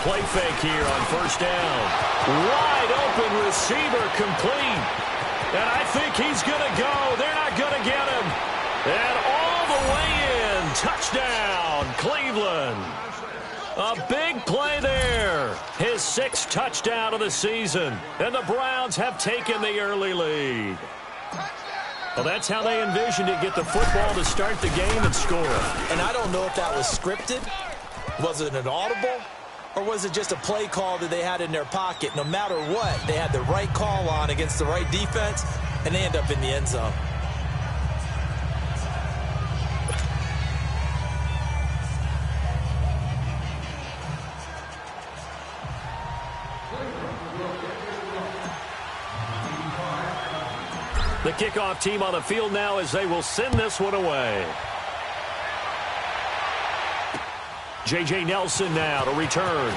play fake here on first down. Wide open receiver complete. And I think he's going to go. They're not going to get him. And all the way in. Touchdown, Cleveland. A big play there. His 6th touchdown of the season. And the Browns have taken the early lead. Well, that's how they envisioned it. Get the football to start the game and score. And I don't know if that was scripted. Was it an audible? Or was it just a play call that they had in their pocket? No matter what, they had the right call on against the right defense, and they end up in the end zone. The kickoff team on the field now as they will send this one away. J.J. Nelson now to return.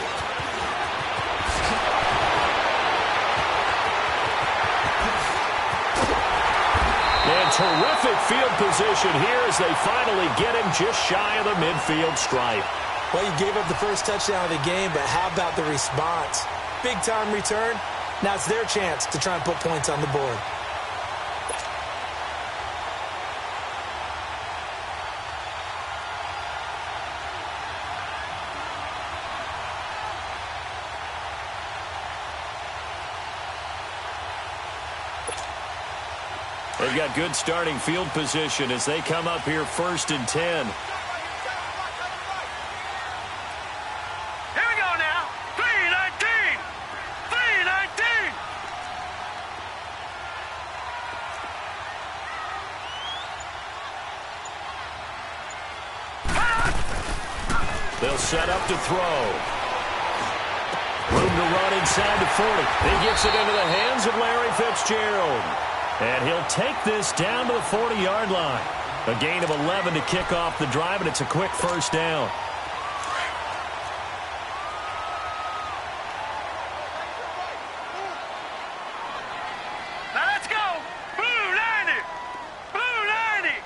And terrific field position here as they finally get him just shy of the midfield stripe. Well, you gave up the first touchdown of the game, but how about the response? Big-time return. Now it's their chance to try and put points on the board. They've got good starting field position as they come up here 1st and 10. Here we go now. 3-19. 3-19. They'll set up to throw. Room to run inside the 40. He gets it into the hands of Larry Fitzgerald. And he'll take this down to the 40-yard line. A gain of 11 to kick off the drive, and it's a quick first down. Now let's go. Blue 90. Blue 90.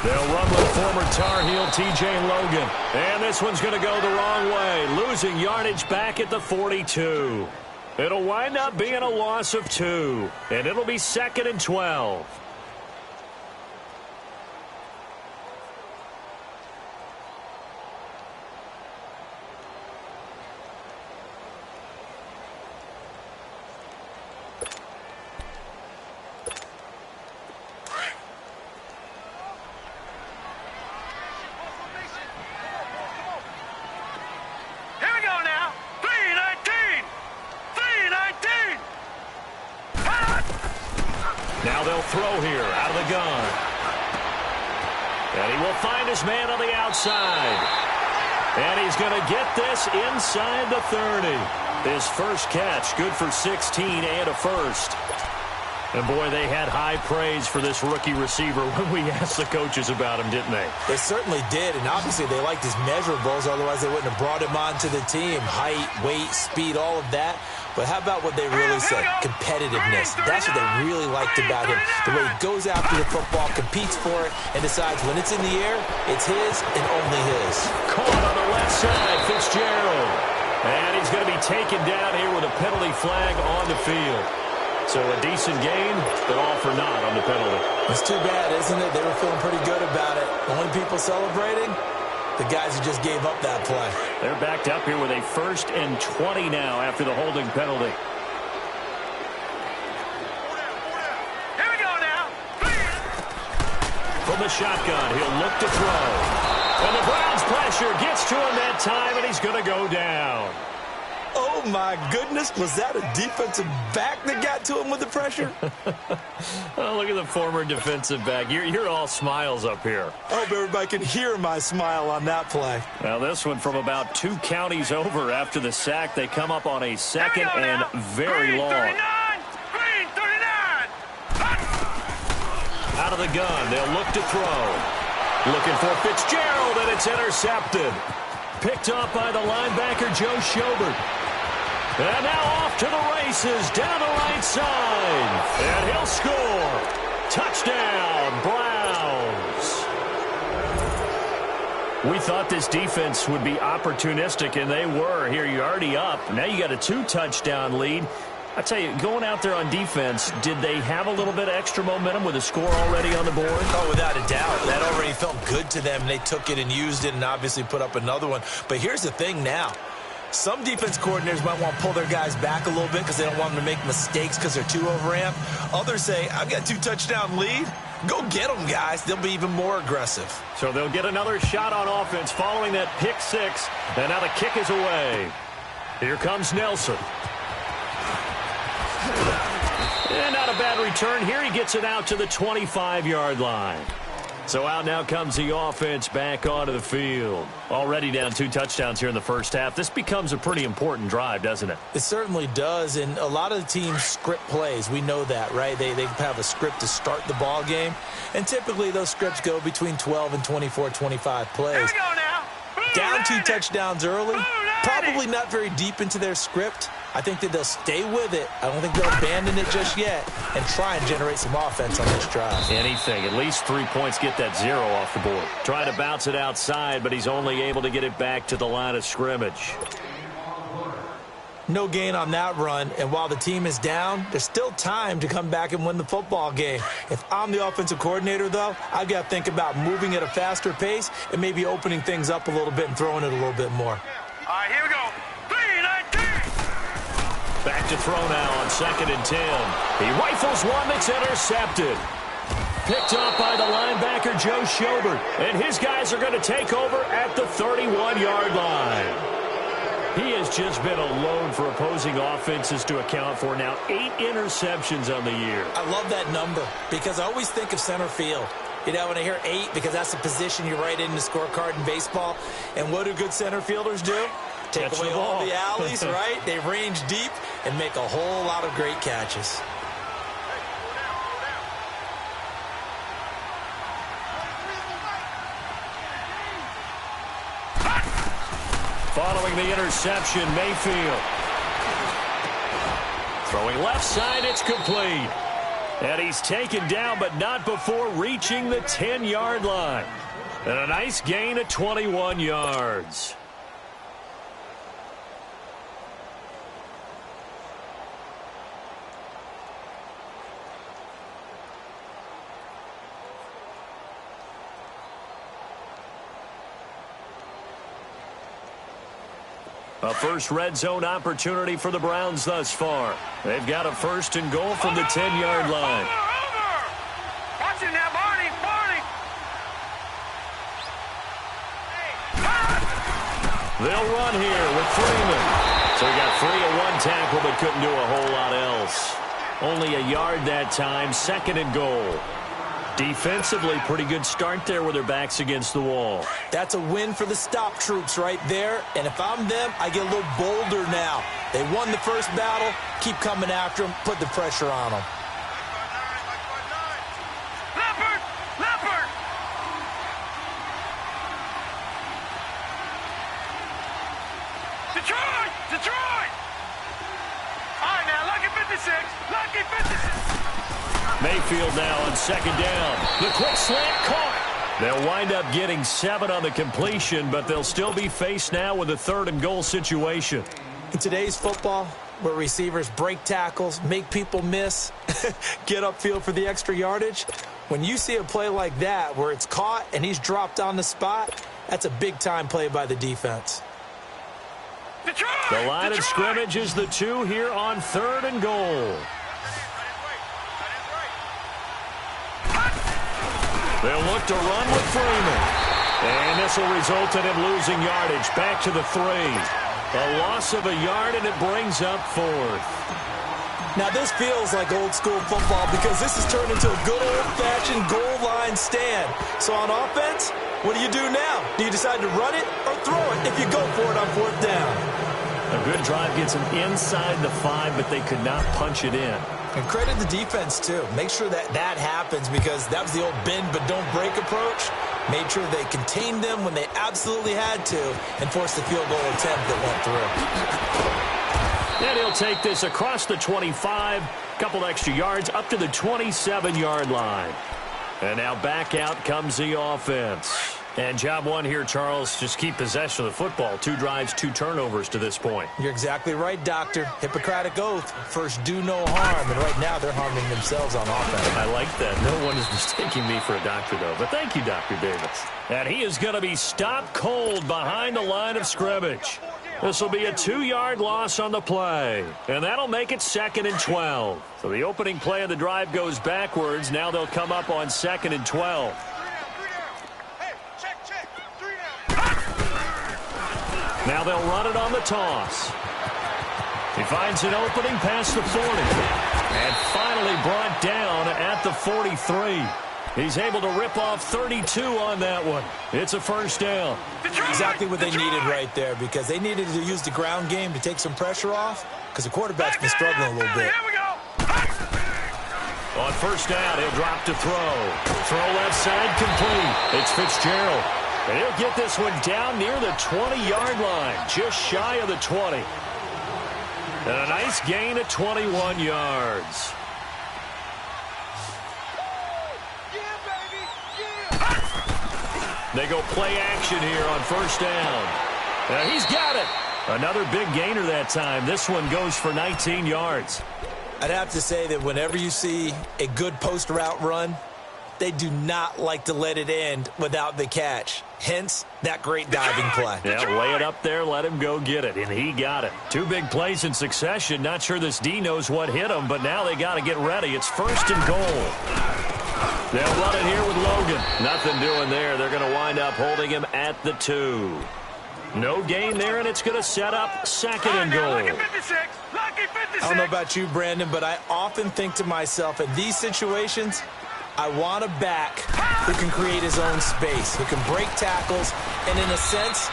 They'll run with former Tar Heel T.J. Logan. And this one's going to go the wrong way, losing yardage back at the 42. It'll wind up being a loss of 2, and it'll be 2nd and 12. Now they'll throw here out of the gun. And he will find his man on the outside. And he's going to get this inside the 30. His first catch, good for 16 and a first. And, boy, they had high praise for this rookie receiver when we asked the coaches about him, didn't they? They certainly did, and obviously they liked his measurables, otherwise they wouldn't have brought him onto the team. Height, weight, speed, all of that. But how about what they really said? Competitiveness. That's what they really liked about him. The way he goes after the football, competes for it, and decides when it's in the air, it's his and only his. Caught on the left side, Fitzgerald. And he's going to be taken down here with a penalty flag on the field. So a decent game, but all for naught on the penalty. It's too bad, isn't it? They were feeling pretty good about it. The only people celebrating, the guys who just gave up that play. They're backed up here with a 1st and 20 now after the holding penalty. Here we go now. From the shotgun, he'll look to throw. And the Browns' pressure gets to him that time, and he's going to go down. Oh, my goodness. Was that a defensive back that got to him with the pressure? Oh, look at the former defensive back. You're all smiles up here. I hope everybody can hear my smile on that play. Now, this one from about 2 counties over after the sack. They come up on a 2nd and very long. Green 39. Out of the gun, they'll look to throw. Looking for Fitzgerald, and it's intercepted. Picked up by the linebacker, Joe Schobert. And now off to the races, down the right side. And he'll score. Touchdown, Browns. We thought this defense would be opportunistic, and they were. Here, you're already up. Now you got a 2-touchdown lead. I tell you, going out there on defense, did they have a little bit of extra momentum with a score already on the board? Oh, without a doubt. That already felt good to them. They took it and used it and obviously put up another one. But here's the thing now. Some defense coordinators might want to pull their guys back a little bit because they don't want them to make mistakes because they're too overamped. Others say, I've got a 2-touchdown lead. Go get them, guys. They'll be even more aggressive. So they'll get another shot on offense following that pick six. And now the kick is away. Here comes Nelson. And not a bad return. Here he gets it out to the 25-yard line. So out now comes the offense back onto the field. Already down 2 touchdowns here in the first half. This becomes a pretty important drive, doesn't it? It certainly does, and a lot of the teams script plays. We know that, right? They have a script to start the ball game, and typically those scripts go between 12 and 24, 25 plays. Here we go now. Down 2 touchdowns early, probably not very deep into their script. I think that they'll stay with it. I don't think they'll abandon it just yet and try and generate some offense on this drive. Anything. At least 3 points, get that 0 off the board. Trying to bounce it outside, but he's only able to get it back to the line of scrimmage. No gain on that run, and while the team is down, there's still time to come back and win the football game. If I'm the offensive coordinator, though, I've got to think about moving at a faster pace and maybe opening things up a little bit and throwing it a little bit more. All right, here we go. 3-19. Back to throw now on 2nd and 10. He rifles one that's intercepted. Picked up by the linebacker, Joe Schobert. And his guys are going to take over at the 31-yard line. He has just been alone for opposing offenses to account for now 8 interceptions on the year. I love that number because I always think of center field. You know, when I hear 8, because that's the position you write in the scorecard in baseball. And what do good center fielders do? Take away all the alleys, right? They range deep and make a whole lot of great catches. Following the interception, Mayfield. Throwing left side, it's complete. And he's taken down, but not before reaching the 10-yard line. And a nice gain of 21 yards. A first red zone opportunity for the Browns thus far. They've got a 1st and goal from the 10-yard line. Over. Watch it now, Barney. They'll run here with Freeman. So he got free of 1 tackle but couldn't do a whole lot else. Only a yard that time, 2nd and goal. Defensively, pretty good start there with their backs against the wall. That's a win for the stop troops right there. And if I'm them, I get a little bolder now. They won the first battle. Keep coming after them. Put the pressure on them. Leopard. Detroit. All right, now, lucky 56. Lucky 56. Mayfield now on 2nd down. The quick slant caught. They'll wind up getting 7 on the completion, but they'll still be faced now with a 3rd and goal situation. In today's football, where receivers break tackles, make people miss, get upfield for the extra yardage, when you see a play like that where it's caught and he's dropped on the spot, that's a big-time play by the defense. The line of scrimmage is the 2 here on 3rd and goal. They'll look to run with Freeman. And this will result in him losing yardage back to the 3. A loss of a yard, and it brings up 4th. Now, this feels like old-school football because this has turned into a good old-fashioned goal line stand. So on offense, what do now? Do you decide to run it or throw it if you go for it on 4th down? A good drive gets them inside the 5, but they could not punch it in. And credit the defense, too. Make sure that happens because that was the old bend but don't break approach. Made sure they contained them when they absolutely had to and forced the field goal attempt that went through. And he'll take this across the 25, couple extra yards up to the 27-yard line. And now back out comes the offense. And job one here, Charles, just keep possession of the football. 2 drives, 2 turnovers to this point. You're exactly right, Doctor. Hippocratic oath. First, do no harm. And right now, they're harming themselves on offense. I like that. No one is mistaking me for a doctor, though. But thank you, Dr. Davis. And he is going to be stopped cold behind the line of scrimmage. This will be a 2-yard loss on the play. And that'll make it 2nd and 12. So the opening play of the drive goes backwards. Now they'll come up on 2nd and 12. Now they'll run it on the toss. He finds an opening past the 40. And finally brought down at the 43. He's able to rip off 32 on that one. It's a first down. Exactly what they needed right there, because they needed to use the ground game to take some pressure off, because the quarterback's been struggling a little bit. On first down, he'll drop to throw. Throw left side complete. It's Fitzgerald. And he'll get this one down near the 20-yard line, just shy of the 20. And a nice gain of 21 yards. They go play action here on first down. And he's got it. Another big gainer that time. This one goes for 19 yards. I'd have to say that whenever you see a good post route run, they do not like to let it end without the catch. Hence, that great diving play. Yeah, lay it up there, let him go get it, and he got it. 2 big plays in succession. Not sure this D knows what hit him, but now they got to get ready. It's 1st and goal. They'll run it here with Logan. Nothing doing there. They're going to wind up holding him at the 2. No gain there, and it's going to set up 2nd and goal. Lucky 56. Lucky 56. I don't know about you, Brandon, but I often think to myself, in these situations, I want a back who can create his own space, who can break tackles, and in a sense,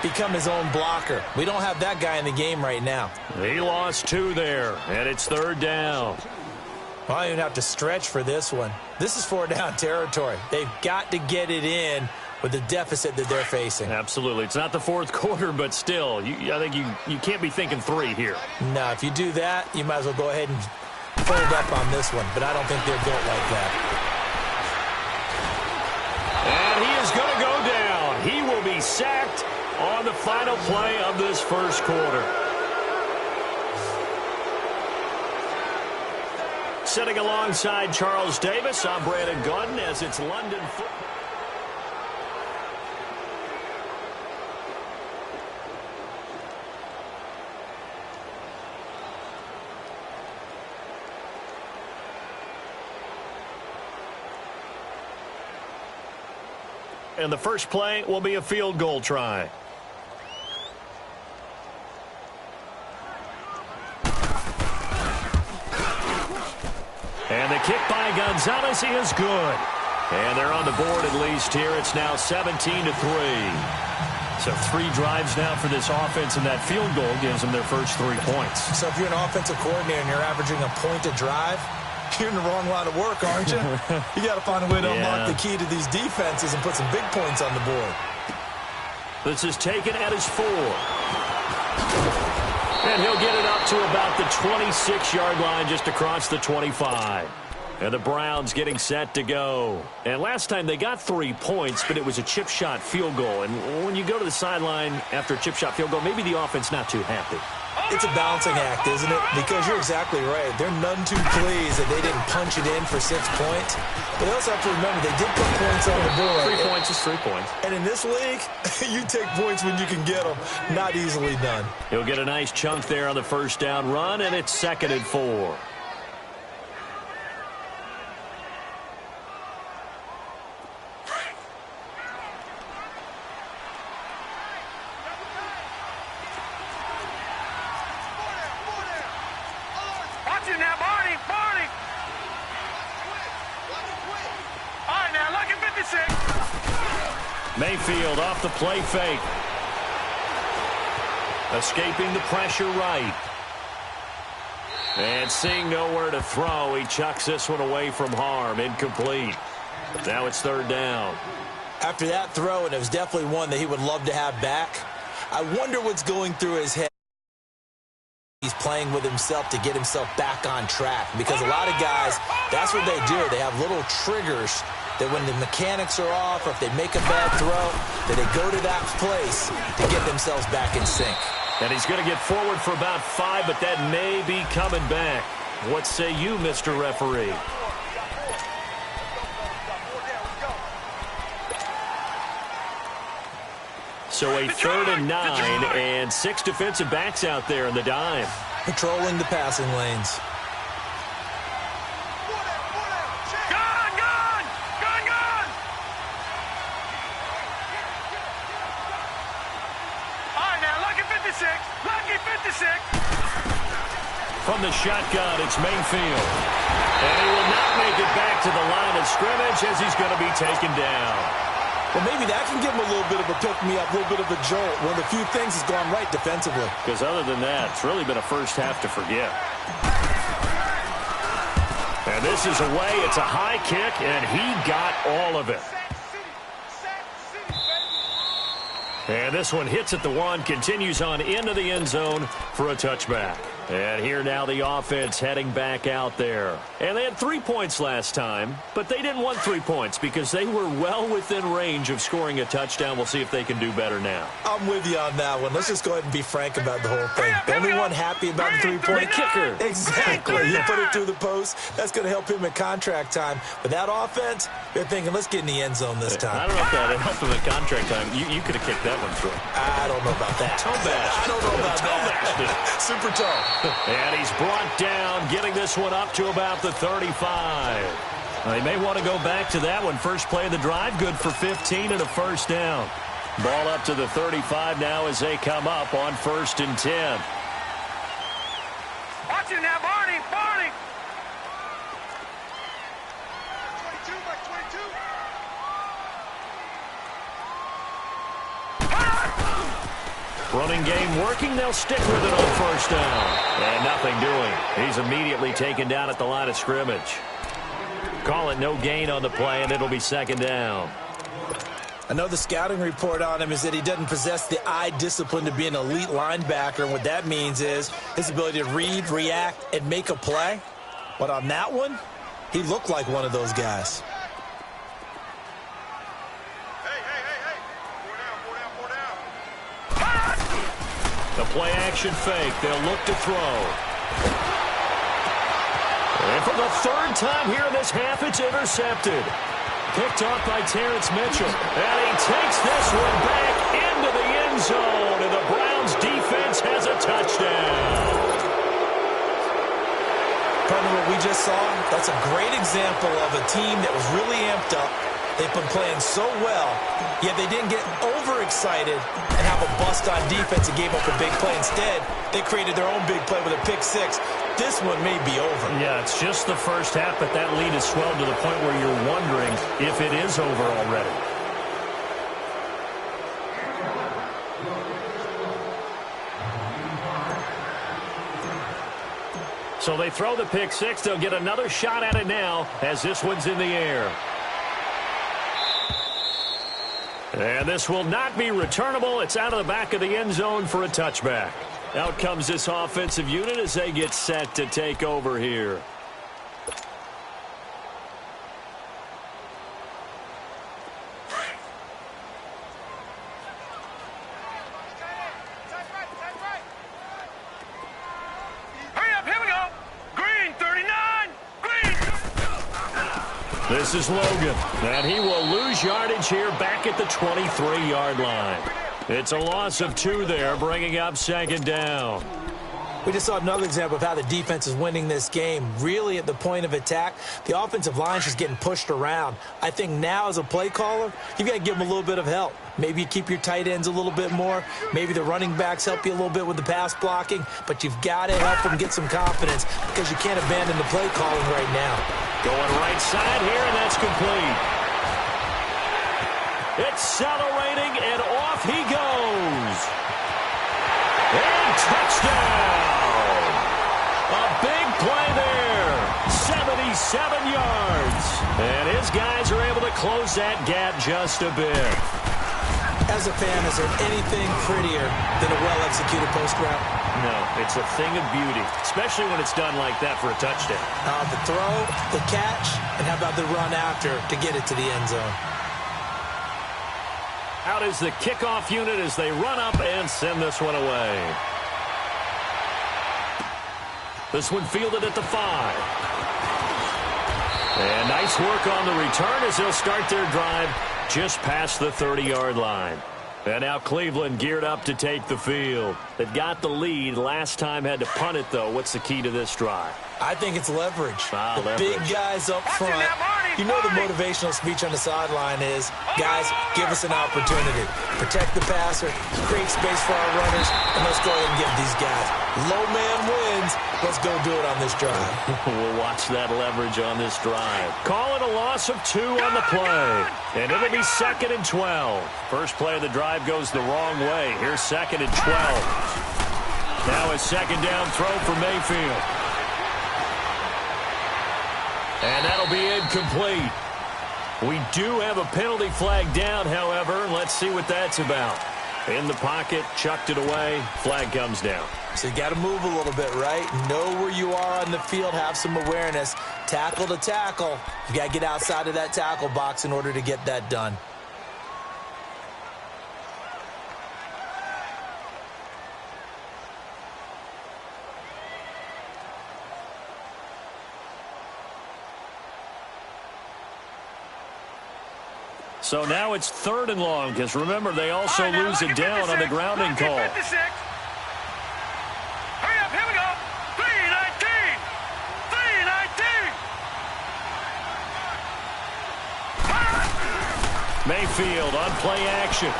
become his own blocker. We don't have that guy in the game right now. He lost 2 there, and it's 3rd down. Well, I don't even have to stretch for this one. This is 4-down territory. They've got to get it in with the deficit that they're facing. Absolutely. It's not the 4th quarter, but still, I think you can't be thinking 3 here. No, if you do that, you might as well go ahead and fold up on this one, but I don't think they're built like that. And he is going to go down. He will be sacked on the final play of this first quarter. Sitting alongside Charles Davis, I'm Brandon Gaudin as it's London football. And the first play will be a field goal try. And the kick by Gonzalez is good. And they're on the board at least here. It's now 17-3. So 3 drives now for this offense, and that field goal gives them their first 3 points. So if you're an offensive coordinator and you're averaging a point a drive, you're in the wrong line of work, aren't you? You got to find a way to unlock the key to these defenses and put some big points on the board. This is taken at his 4. And he'll get it up to about the 26-yard line, just across the 25. And the Browns getting set to go. And last time they got 3 points, but it was a chip shot field goal. And when you go to the sideline after a chip shot field goal, maybe the offense not too happy. It's a balancing act, isn't it? Because you're exactly right. They're none too pleased that they didn't punch it in for 6 points. But they also have to remember they did put points on the board. 3 points is 3 points. And in this league, you take points when you can get them. Not easily done. He'll get a nice chunk there on the first down run, and it's 2nd and 4. Mayfield off the play fake. Escaping the pressure right. And seeing nowhere to throw, he chucks this one away from harm. Incomplete. Now it's 3rd down. After that throw, and it was definitely one that he would love to have back, I wonder what's going through his head. He's playing with himself to get himself back on track, because a lot of guys, that's what they do. They have little triggers that when the mechanics are off or if they make a bad throw, that they go to that place to get themselves back in sync. And he's going to get forward for about 5, but that may be coming back. What say you, Mr. Referee? So a 3rd and 9, and 6 defensive backs out there in the dime. Patrolling the passing lanes. Lucky 56. From the shotgun, it's Mayfield. And he will not make it back to the line of scrimmage as he's going to be taken down. Well, maybe that can give him a little bit of a pick-me-up, a little bit of a jolt. One of the few things has gone right defensively. Because other than that, it's really been a first half to forget. And this is away. It's a high kick, and he got all of it. And this one hits at the 1, continues on into the end zone for a touchback. And here now the offense heading back out there. And they had 3 points last time, but they didn't want 3 points because they were well within range of scoring a touchdown. We'll see if they can do better now. I'm with you on that one. Let's just go ahead and be frank about the whole thing. The only one happy about the 3-point kicker. Exactly. You put it through the post. That's going to help him in contract time. But that offense, they're thinking, let's get in the end zone this time. I don't know if that helped him in contract time. You could have kicked that one through. I don't know about that. Toe bash. I don't know about that. Super toe. And he's brought down, getting this one up to about the 35. They may want to go back to that one. First play of the drive, good for 15 and a first down. Ball up to the 35 now as they come up on 1st and 10. Watch it now, Barney. 22 by 22. Running game working. They'll stick with it on 1st down. And nothing doing. He's immediately taken down at the line of scrimmage. Call it no gain on the play, and it'll be 2nd down. I know the scouting report on him is that he doesn't possess the eye discipline to be an elite linebacker. And what that means is his ability to read, react, and make a play. But on that one, he looked like one of those guys. The play action fake. They'll look to throw. And for the 3rd time here in this half, it's intercepted. Picked off by Terrence Mitchell. And he takes this one back into the end zone. And the Browns defense has a touchdown. Partner, what we just saw, that's a great example of a team that was really amped up. They've been playing so well, yet they didn't get overexcited and have a bust on defense and gave up a big play. Instead, they created their own big play with a pick 6. This one may be over. Yeah, it's just the first half, but that lead has swelled to the point where you're wondering if it is over already. So they throw the pick 6. They'll get another shot at it now as this one's in the air. And this will not be returnable. It's out of the back of the end zone for a touchback. Out comes this offensive unit as they get set to take over here. This is Logan, and he will lose yardage here back at the 23-yard line. It's a loss of 2 there, bringing up 2nd down. We just saw another example of how the defense is winning this game. Really at the point of attack, the offensive line is just getting pushed around. I think now as a play caller, you've got to give them a little bit of help. Maybe you keep your tight ends a little bit more. Maybe the running backs help you a little bit with the pass blocking. But you've got to help them get some confidence because you can't abandon the play calling right now. Going right side here, and that's complete. Accelerating, and off he goes. And touchdown! A big play there. 77 yards. And his guys are able to close that gap just a bit. As a fan, is there anything prettier than a well-executed post route? No, it's a thing of beauty, especially when it's done like that for a touchdown. The throw, the catch, and how about the run after to get it to the end zone? Out is the kickoff unit as they run up and send this one away. This one fielded at the 5. And nice work on the return as they'll start their drive just past the 30-yard line. And now Cleveland geared up to take the field. They've got the lead. Last time had to punt it, though. What's the key to this drive? I think it's leverage. Leverage. Big guys up front. You know the motivational speech on the sideline is, guys, give us an opportunity. Protect the passer, create space for our runners, and let's go ahead and give these guys. Low man wins. Let's go do it on this drive. We'll watch that leverage on this drive. Call it a loss of 2 on the play. And it'll be 2nd and 12. First play of the drive goes the wrong way. Here's 2nd and 12. Now a second down throw for Mayfield. And that'll be incomplete. We do have a penalty flag down, however. Let's see what that's about. In the pocket, chucked it away. Flag comes down. So you got to move a little bit, right? Know where you are on the field. Have some awareness. Tackle to tackle. You got to get outside of that tackle box in order to get that done. So now it's 3rd and long, because remember, they also lose it down on the grounding call. 56. Hurry up, here we go. 3:19. 3:19. Mayfield on play action.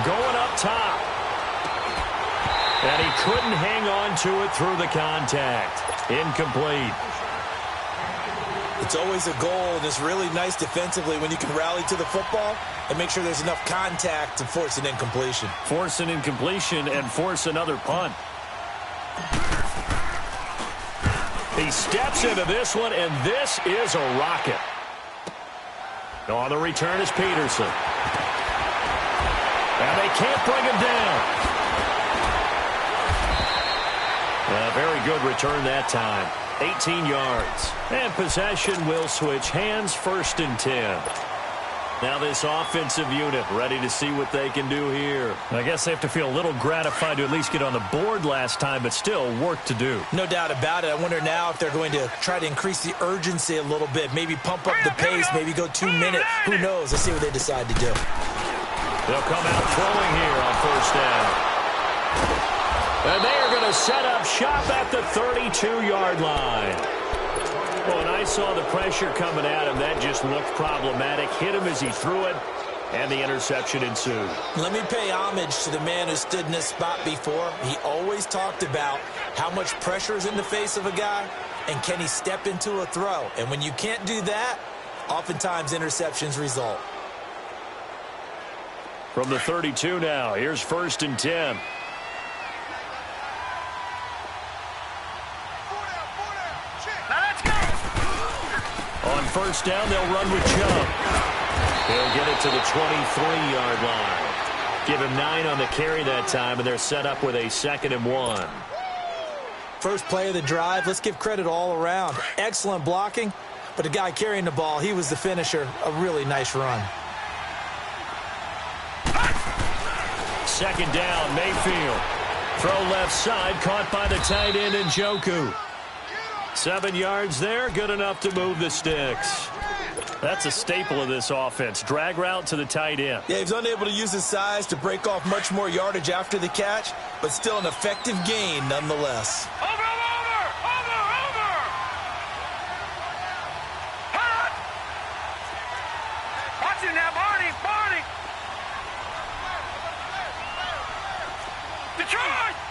Going up top. And he couldn't hang on to it through the contact. Incomplete. It's always a goal, and it's really nice defensively when you can rally to the football and make sure there's enough contact to force an incompletion. Force an incompletion and force another punt. He steps into this one, and this is a rocket. On the return is Peterson. And they can't bring him down. A very good return that time. 18 yards. And possession will switch hands. 1st and 10. Now this offensive unit ready to see what they can do here. I guess they have to feel a little gratified to at least get on the board last time, but still work to do. No doubt about it. I wonder now if they're going to try to increase the urgency a little bit, maybe pump up the pace, maybe go 2 minute. Who knows? Let's see what they decide to do. They'll come out throwing here on 1st down. And they are going to set up shop at the 32-yard line. Well, and I saw the pressure coming at him. That just looked problematic. Hit him as he threw it, and the interception ensued. Let me pay homage to the man who stood in this spot before. He always talked about how much pressure is in the face of a guy, and can he step into a throw. And when you can't do that, oftentimes interceptions result. From the 32 now, here's 1st and 10. On 1st down, they'll run with Chubb. He'll get it to the 23-yard line. Give him 9 on the carry that time, and they're set up with a 2nd and 1. First play of the drive, let's give credit all around. Excellent blocking, but the guy carrying the ball, he was the finisher. A really nice run. 2nd down, Mayfield. Throw left side, caught by the tight end Njoku. 7 yards there, good enough to move the sticks. That's a staple of this offense. Drag route to the tight end. Yeah, he's unable to use his size to break off much more yardage after the catch, but still an effective gain nonetheless. Over! Hot! Watch it now, Barney!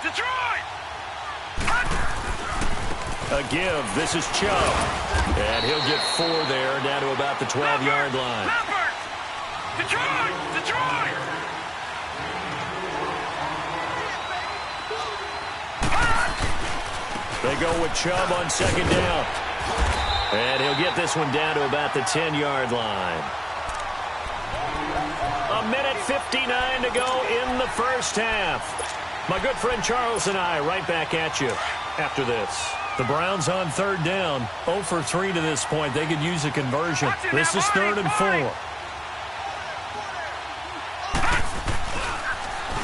Detroit! Hot! A give. This is Chubb. And he'll get 4 there, down to about the 12-yard line. Detroit! They go with Chubb on 2nd down. And he'll get this one down to about the 10-yard line. 1:05 1:59 to go in the first half. My good friend Charles and I right back at you after this. The Browns on third down, 0 for 3 to this point. They could use a conversion. This is 3rd and 4.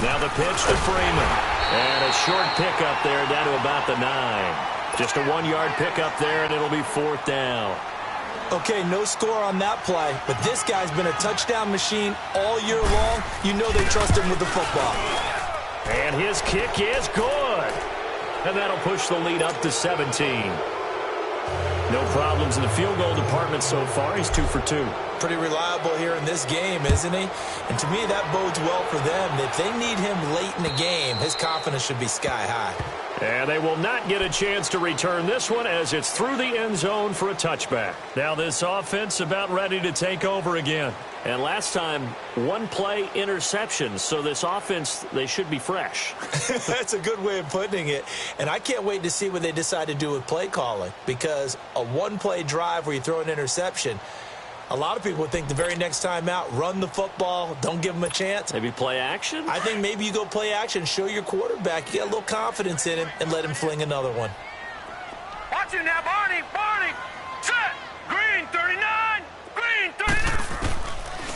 Now the pitch to Freeman. And a short pickup there down to about the 9. Just a 1-yard pickup there, and it'll be 4th down. Okay, no score on that play, but this guy's been a touchdown machine all year long. You know they trust him with the football. And his kick is good. And that'll push the lead up to 17. No problems in the field goal department so far. He's 2 for 2. Pretty reliable here in this game, isn't he? And to me, that bodes well for them. If they need him late in the game, his confidence should be sky high. And they will not get a chance to return this one as it's through the end zone for a touchback. Now this offense about ready to take over again. And last time, 1-play interception. So this offense, they should be fresh. That's a good way of putting it. And I can't wait to see what they decide to do with play calling. Because a 1-play drive where you throw an interception, a lot of people would think the very next time out, run the football, don't give them a chance. Maybe play action? I think maybe you go play action, show your quarterback, you get a little confidence in him, and let him fling another one. Watch it now, Barney. Barney. Set. Green 39. Green 39.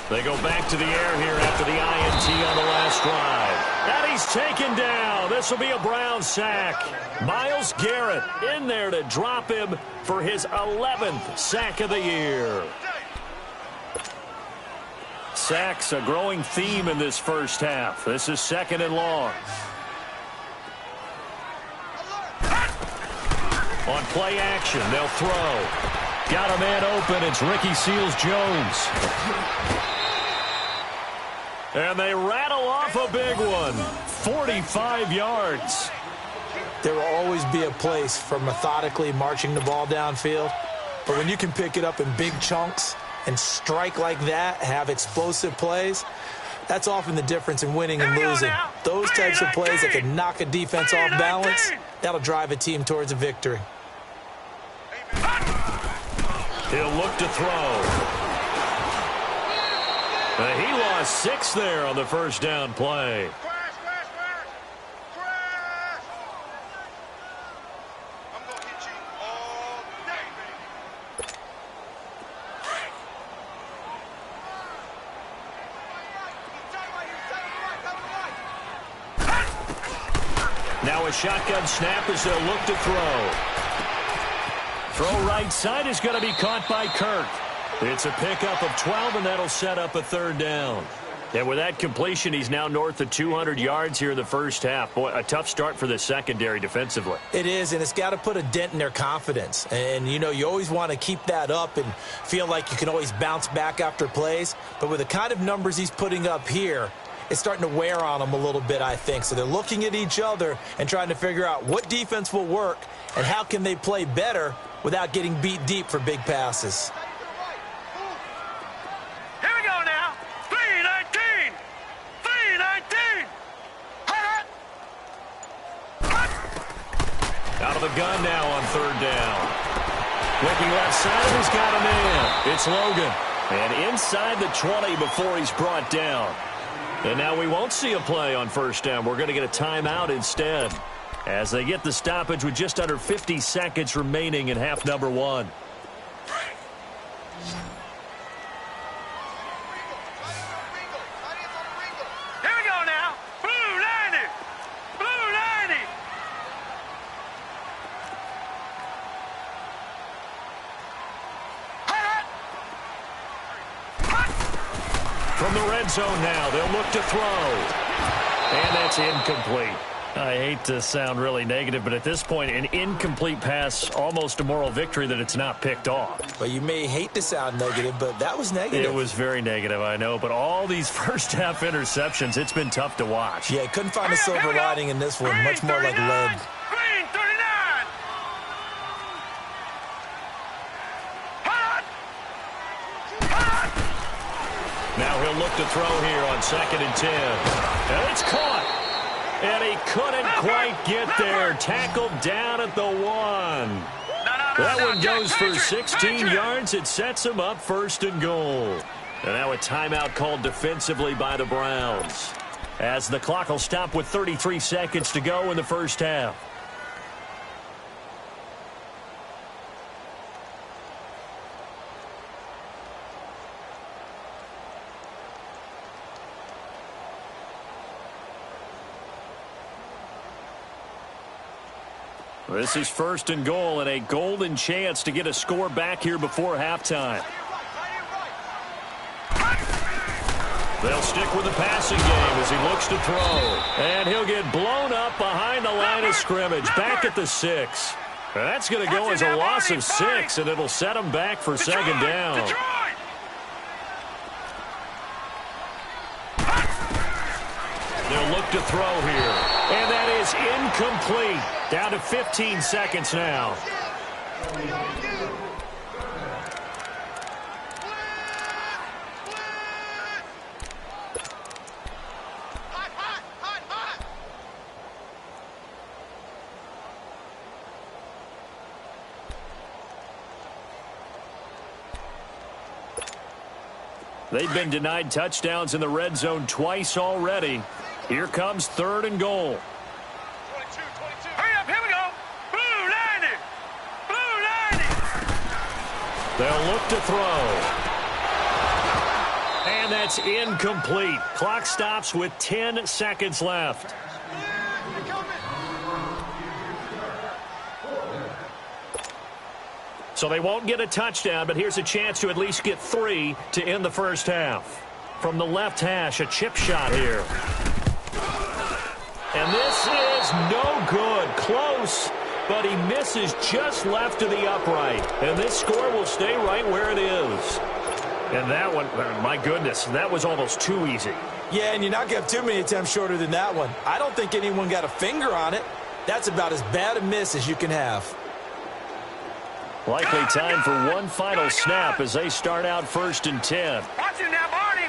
They go back to the air here after the INT on the last drive. And he's taken down. This will be a Brown sack. Myles Garrett in there to drop him for his 11th sack of the year. Sacks, a growing theme in this first half. This is 2nd and long. On play action, they'll throw. Got a man open. It's Ricky Seals-Jones. And they rattle off a big one. 45 yards. There will always be a place for methodically marching the ball downfield. But when you can pick it up in big chunks and strike like that, have explosive plays, that's often the difference in winning and losing. Those types of plays that can knock a defense off balance, that'll drive a team towards a victory. He'll look to throw. He lost 6 there on the first down play. Now a shotgun snap as they'll look to throw. Throw right side is going to be caught by Kirk. It's a pickup of 12, and that'll set up a 3rd down. And with that completion, he's now north of 200 yards here in the first half. Boy, a tough start for the secondary defensively. It is, and it's got to put a dent in their confidence. And, you know, you always want to keep that up and feel like you can always bounce back after plays. But with the kind of numbers he's putting up here, it's starting to wear on them a little bit, I think. So they're looking at each other and trying to figure out what defense will work and how can they play better without getting beat deep for big passes. Here we go now. 3-19. 3-19. Out of the gun now on 3rd down. Looking left side, he's got a man. It's Logan. And inside the 20 before he's brought down. And now we won't see a play on 1st down. We're going to get a timeout instead as they get the stoppage with just under 50 seconds remaining in half number 1. Here we go now. Blue 90. Blue 90. From the red zone now, they'll look to throw. And that's incomplete. I hate to sound really negative, but at this point, an incomplete pass, almost a moral victory that it's not picked off. Well, you may hate to sound negative, but that was negative. It was very negative, I know. But all these first-half interceptions, it's been tough to watch. Yeah, couldn't find a silver lining in this one. Much more like lead. Green 39. Now he'll look to throw here on 2nd and 10. And it's caught. And he couldn't quite get there. Tackled down at the 1. That one goes for 16 yards. It sets him up 1st and goal. And now a timeout called defensively by the Browns, as the clock will stop with 33 seconds to go in the first half. This is first and goal, and a golden chance to get a score back here before halftime. They'll stick with the passing game as he looks to throw. And he'll get blown up behind the line of scrimmage, back at the 6. That's going to go as a loss of 6, and it'll set him back for second down. They'll look to throw here. And that is incomplete. Down to 15 seconds now. They've been denied touchdowns in the red zone twice already. Here comes third and goal. 22. Hurry up, here we go. Blue 90. Blue 90. They'll look to throw. And that's incomplete. Clock stops with 10 seconds left. So they won't get a touchdown, but here's a chance to at least get 3 to end the first half. From the left hash, a chip shot here. And this is no good. Close, but he misses just left to the upright. And this score will stay right where it is. And that one, my goodness, that was almost too easy. Yeah, and you're not going to have too many attempts shorter than that one. I don't think anyone got a finger on it. That's about as bad a miss as you can have. Likely time for one final snap as they start out first and 10. Watch it now, Barney.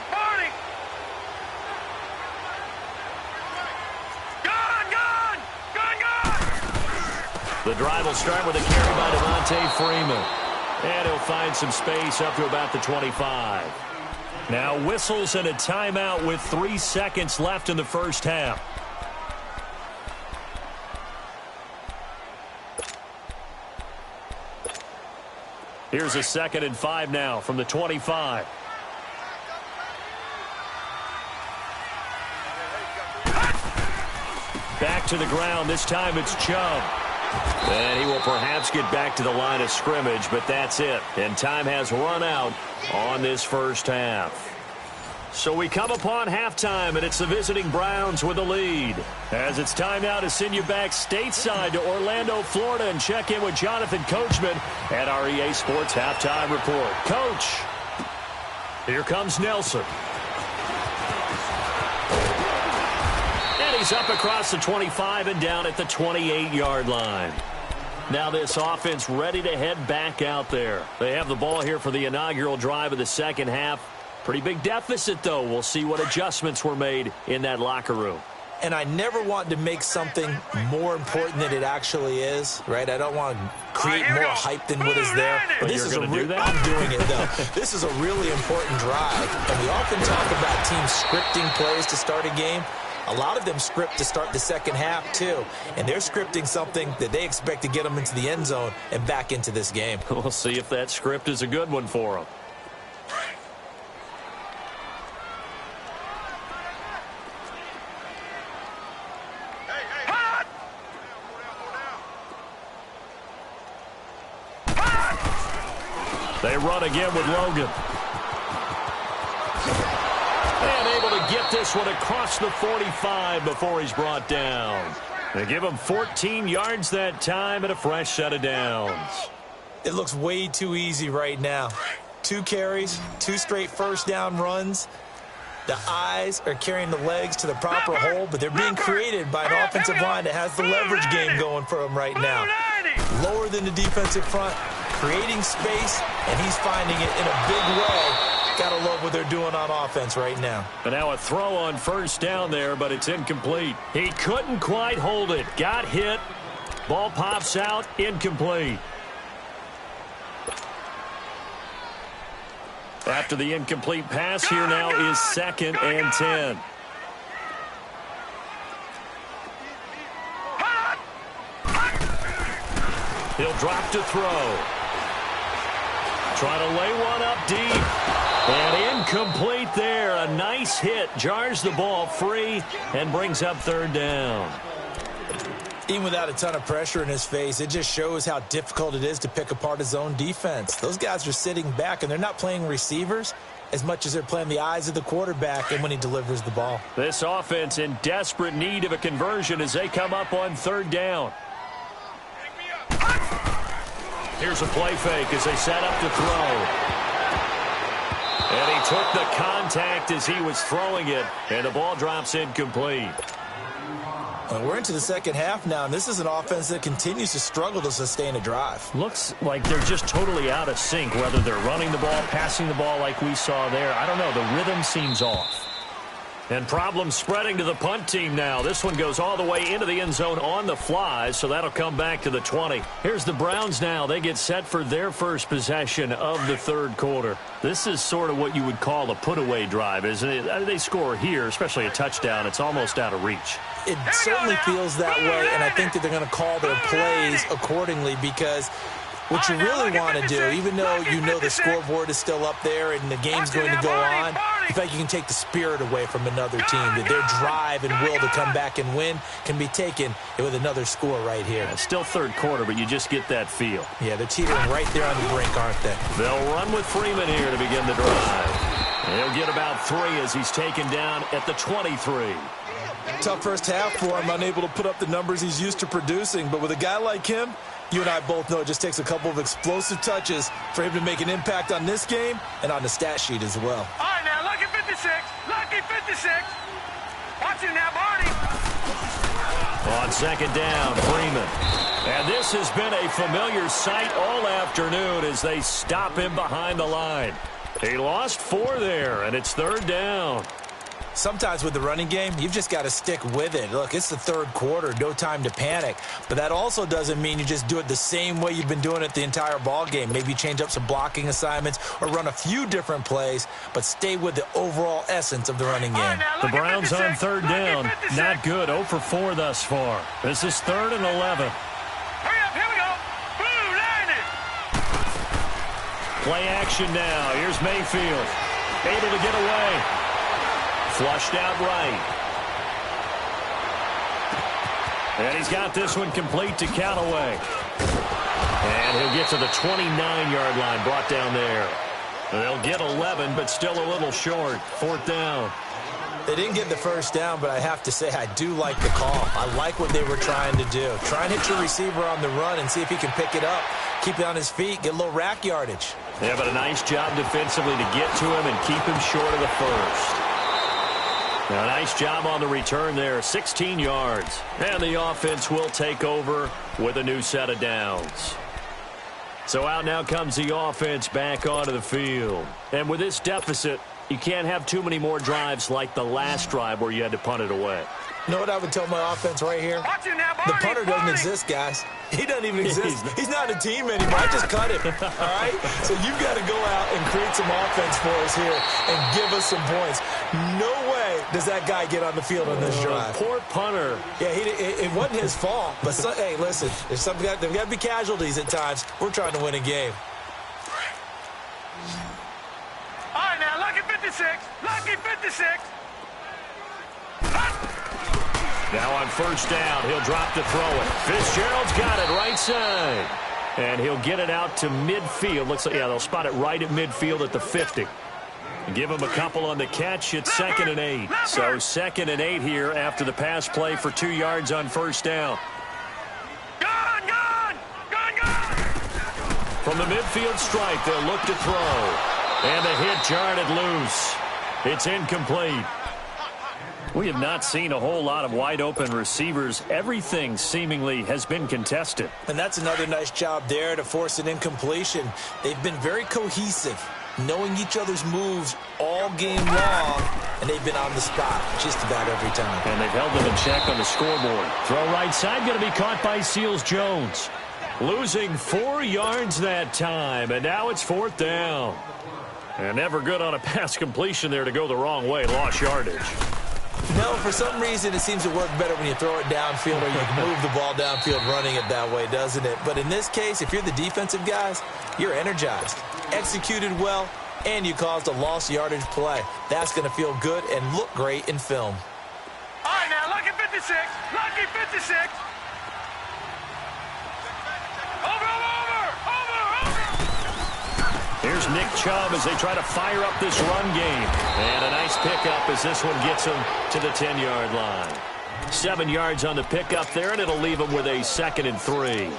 The drive will start with a carry by Devontae Freeman. And he'll find some space up to about the 25. Now whistles and a timeout with 3 seconds left in the first half. Here's a 2nd and 5 now from the 25. Back to the ground. This time it's Chubb. And he will perhaps get back to the line of scrimmage, but that's it. And time has run out on this first half. So we come upon halftime, and it's the visiting Browns with the lead. As it's time now to send you back stateside to Orlando, Florida, and check in with Jonathan Coachman at our EA Sports Halftime Report. Coach, here comes Nelson. And he's up across the 25 and down at the 28-yard line. Now this offense ready to head back out there. They have the ball here for the inaugural drive of the second half. Pretty big deficit, though. We'll see what adjustments were made in that locker room. And I never want to make something more important than it actually is, right? I don't want to create more hype than what is there. But this is I'm doing it, though. This is a really important drive. And we often talk about teams scripting plays to start a game. A lot of them script to start the second half, too. And they're scripting something that they expect to get them into the end zone and back into this game. We'll see if that script is a good one for them. They run again with Logan. And able to get this one across the 45 before he's brought down. They give him 14 yards that time and a fresh set of downs. It looks way too easy right now. 2 carries, 2 straight first down runs. The eyes are carrying the legs to the proper hole, but they're being created by an offensive line that has the leverage game going for them right now. Lower than the defensive front, creating space, and he's finding it in a big way. Gotta love what they're doing on offense right now. But now a throw on first down there, but it's incomplete. He couldn't quite hold it. Got hit. Ball pops out. Incomplete. After the incomplete pass, here now is 2nd and 10. He'll drop to throw. Try to lay one up deep. And incomplete there. A nice hit. Jars the ball free and brings up 3rd down. Even without a ton of pressure in his face, it just shows how difficult it is to pick apart his own defense. Those guys are sitting back, and they're not playing receivers as much as they're playing the eyes of the quarterback and when he delivers the ball. This offense in desperate need of a conversion as they come up on 3rd down. Here's a play fake as they set up to throw. And he took the contact as he was throwing it, and the ball drops incomplete. We're into the second half now, and this is an offense that continues to struggle to sustain a drive. Looks like they're just totally out of sync, whether they're running the ball, passing the ball like we saw there. I don't know. The rhythm seems off. And problems spreading to the punt team now. This one goes all the way into the end zone on the fly, so that'll come back to the 20. Here's the Browns now. They get set for their first possession of the 3rd quarter. This is sort of what you would call a put-away drive, isn't it? They score here, especially a touchdown. It's almost out of reach. It certainly feels that way, and I think that they're going to call their plays accordingly because what you really want to do, even though you know the scoreboard is still up there and the game's going to go on, in fact, you can take the spirit away from another team. That their drive and will to come back and win can be taken with another score right here. Yeah, still 3rd quarter, but you just get that feel. Yeah, they're teetering right there on the brink, aren't they? They'll run with Freeman here to begin the drive. He'll get about 3 as he's taken down at the 23. Tough first half for him, unable to put up the numbers he's used to producing. But with a guy like him, you and I both know it just takes a couple of explosive touches for him to make an impact on this game and on the stat sheet as well. All right, now, lucky 56. Lucky 56. Watch it now, Barney. On 2nd down, Freeman. And this has been a familiar sight all afternoon as they stop him behind the line. He lost 4 there, and it's 3rd down. Sometimes with the running game, you've just got to stick with it. Look, it's the 3rd quarter, no time to panic. But that also doesn't mean you just do it the same way you've been doing it the entire ball game. Maybe change up some blocking assignments or run a few different plays, but stay with the overall essence of the running game. The Browns on 3rd down. Not good. 0 for 4 thus far. This is 3rd and 11. Hurry up, here we go. Boom, landed. Play action now. Here's Mayfield. Able to get away. Flushed out right. And he's got this one complete to Callaway. And he'll get to the 29-yard line, brought down there. They'll get 11, but still a little short. 4th down. They didn't get the first down, but I have to say I do like the call. I like what they were trying to do. Try and hit your receiver on the run and see if he can pick it up. Keep it on his feet, get a little rack yardage. Yeah, but a nice job defensively to get to him and keep him short of the first. Now, nice job on the return there, 16 yards. And the offense will take over with a new set of downs. So out now comes the offense back onto the field. And with this deficit, you can't have too many more drives like the last drive where you had to punt it away. You know what I would tell my offense right here? The punter doesn't exist, guys. He doesn't even exist. He's not a team anymore. I just cut him. All right? So you've got to go out and create some offense for us here and give us some points. No way does that guy get on the field on this drive. Poor punter. Yeah, it wasn't his fault. But, hey, listen, there's got to be casualties at times. We're trying to win a game. All right, now, lucky 56. Lucky 56. Now on 1st down, he'll drop to throw it. Fitzgerald's got it right side. And he'll get it out to midfield. Looks like, yeah, they'll spot it right at midfield at the 50. Give him a couple on the catch. It's 2nd and 8. So 2nd and 8 here after the pass play for 2 yards on 1st down. Gone, gone, gone, gone. From the midfield stripe, they'll look to throw. And the hit jarred it loose. It's incomplete. We have not seen a whole lot of wide-open receivers. Everything seemingly has been contested. And that's another nice job there to force an incompletion. They've been very cohesive, knowing each other's moves all game long, and they've been on the spot just about every time. And they've held them in check on the scoreboard. Throw right side, going to be caught by Seals-Jones. Losing 4 yards that time, and now it's 4th down. And never good on a pass completion there to go the wrong way. Lost yardage. No, for some reason it seems to work better when you throw it downfield or you can move the ball downfield running it that way, doesn't it? But in this case, if you're the defensive guys, you're energized, executed well, and you caused a lost yardage play. That's going to feel good and look great in film. All right, now, lucky 56. Lucky 56. Here's Nick Chubb as they try to fire up this run game. And a nice pickup as this one gets him to the 10-yard line. 7 yards on the pickup there, and it'll leave them with a 2nd and 3.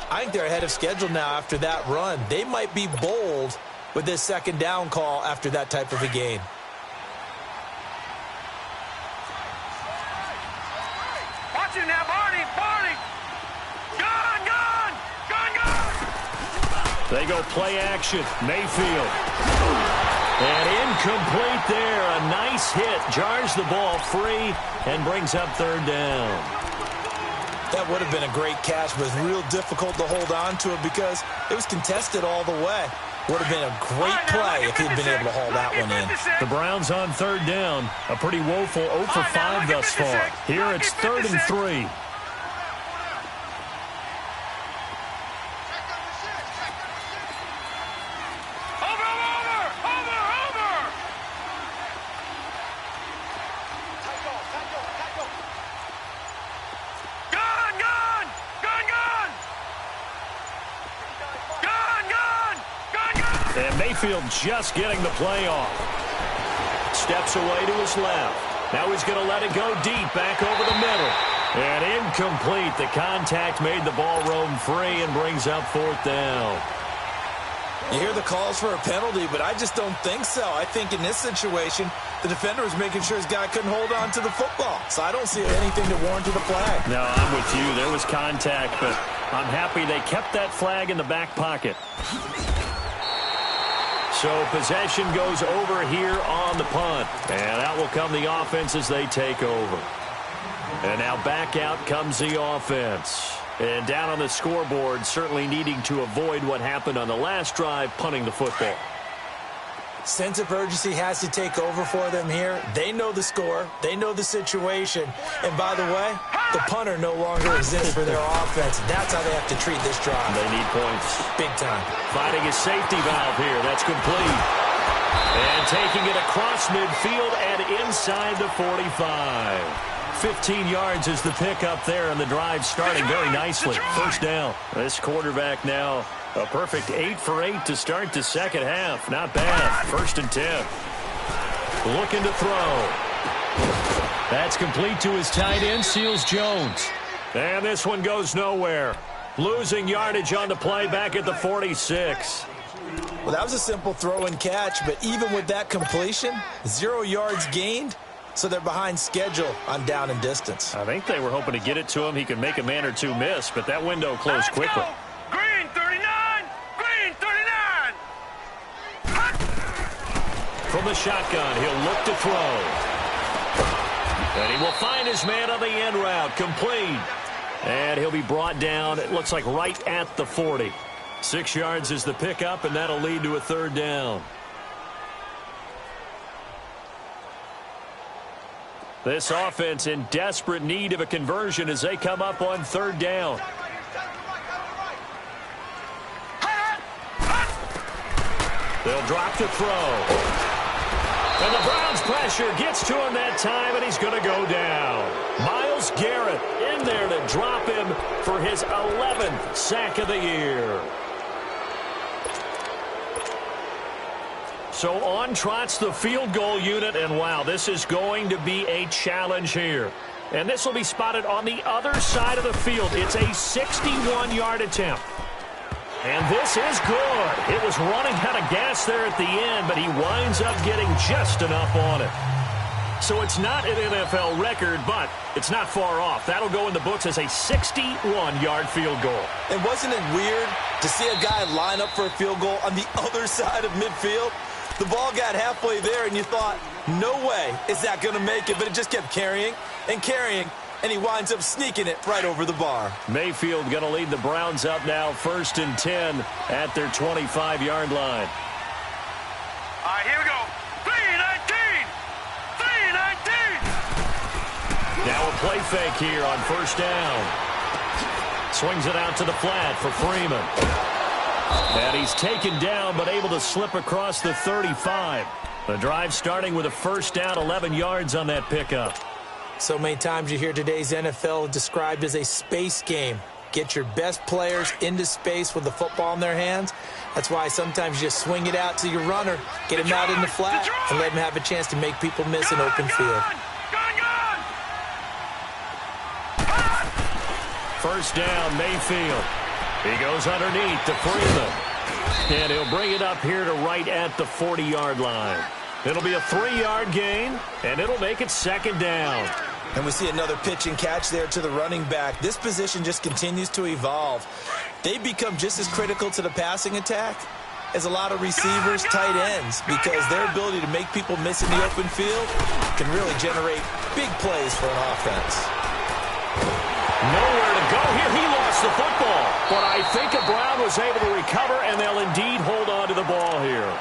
I think they're ahead of schedule now after that run. They might be bold with this 2nd down call after that type of a game. Watch it now, Barney. Barney. Gone, gone. Gone, gone. They go play action. Mayfield. And incomplete there. A nice hit. Jars the ball free and brings up 3rd down. That would have been a great catch, but it's real difficult to hold on to it because it was contested all the way. Would have been a great play if he'd been able to haul that one in. The Browns on 3rd down. A pretty woeful 0 for 5 thus far. Here it's 3rd and 3. And Mayfield just getting the play off. Steps away to his left. Now he's going to let it go deep, back over the middle. And incomplete. The contact made the ball roam free and brings up 4th down. You hear the calls for a penalty, but I just don't think so. I think in this situation, the defender was making sure his guy couldn't hold on to the football. So I don't see anything to warrant a flag. No, I'm with you. There was contact, but I'm happy they kept that flag in the back pocket. So possession goes over here on the punt. And out will come the offense as they take over. And now back out comes the offense. And down on the scoreboard, certainly needing to avoid what happened on the last drive, punting the football. Sense of urgency has to take over for them here. They know the score. They know the situation. And by the way, the punter no longer exists for their offense. That's how they have to treat this drive. They need points. Big time. Finding a safety valve here. That's complete. And taking it across midfield and inside the 45. 15 yards is the pickup there, and the drive starting very nicely. 1st down. This quarterback now a perfect 8 for 8 to start the 2nd half. Not bad. 1st and 10. Looking to throw. That's complete to his tight end, Seals Jones. And this one goes nowhere. Losing yardage on the play back at the 46. Well, that was a simple throw and catch, but even with that completion, 0 yards gained, so they're behind schedule on down and distance. I think they were hoping to get it to him. He could make a man or two miss, but that window closed quickly. Green 39. Green 39. From the shotgun, he'll look to throw. And he will find his man on the end route. Complete. And he'll be brought down, it looks like right at the 40. 6 yards is the pickup, and that'll lead to a 3rd down. This offense in desperate need of a conversion as they come up on 3rd down. They'll drop to throw. And the Browns pressure gets to him that time, and he's going to go down. Myles Garrett in there to drop him for his 11th sack of the year. So on trots the field goal unit, and wow, this is going to be a challenge here. And this will be spotted on the other side of the field. It's a 61-yard attempt. And this is good. It was running out of gas there at the end, but he winds up getting just enough on it. So it's not an NFL record, but it's not far off. That'll go in the books as a 61-yard field goal. And wasn't it weird to see a guy line up for a field goal on the other side of midfield? The ball got halfway there, and you thought, no way is that going to make it. But it just kept carrying and carrying, and he winds up sneaking it right over the bar. Mayfield going to lead the Browns up now, 1st and 10 at their 25-yard line. play fake here on first down. Swings it out to the flat for Freeman. And he's taken down but able to slip across the 35. The drive starting with a first down, 11 yards on that pickup. So many times you hear today's NFL described as a space game. Get your best players into space with the football in their hands. That's why sometimes you just swing it out to your runner, get him out in the flat, and let him have a chance to make people miss an open field. First down, Mayfield. He goes underneath to Freeman. And he'll bring it up here to right at the 40-yard line. It'll be a 3-yard gain, and it'll make it second down. And we see another pitch and catch there to the running back. This position just continues to evolve. They become just as critical to the passing attack as a lot of receivers, tight ends, because their ability to make people miss in the open field can really generate big plays for an offense. Nowhere to go here. He lost the football. But I think Brown was able to recover, and they'll indeed hold on to the ball here.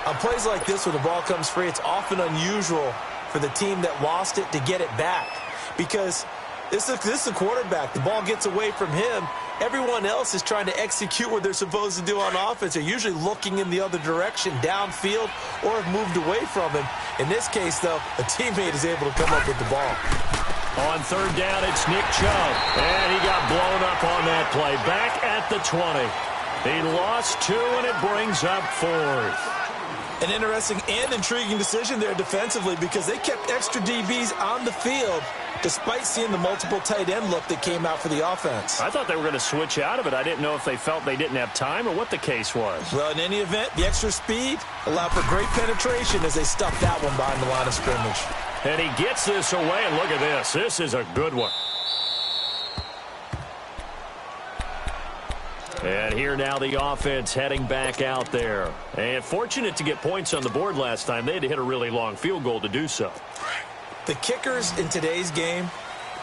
On plays like this where the ball comes free, it's often unusual for the team that lost it to get it back. Because this is the quarterback. The ball gets away from him. Everyone else is trying to execute what they're supposed to do on offense. They're usually looking in the other direction, downfield, or have moved away from him. In this case, though, a teammate is able to come up with the ball. On third down, it's Nick Chubb. And he got blown up on that play. Back at the 20. He lost 2, and it brings up 4th. An interesting and intriguing decision there defensively because they kept extra DBs on the field despite seeing the multiple tight end look that came out for the offense. I thought they were going to switch out of it. I didn't know if they felt they didn't have time or what the case was. Well, in any event, the extra speed allowed for great penetration as they stuffed that one behind the line of scrimmage. And he gets this away, and look at this. This is a good one. And here now the offense heading back out there. And fortunate to get points on the board last time. They had to hit a really long field goal to do so. The kickers in today's game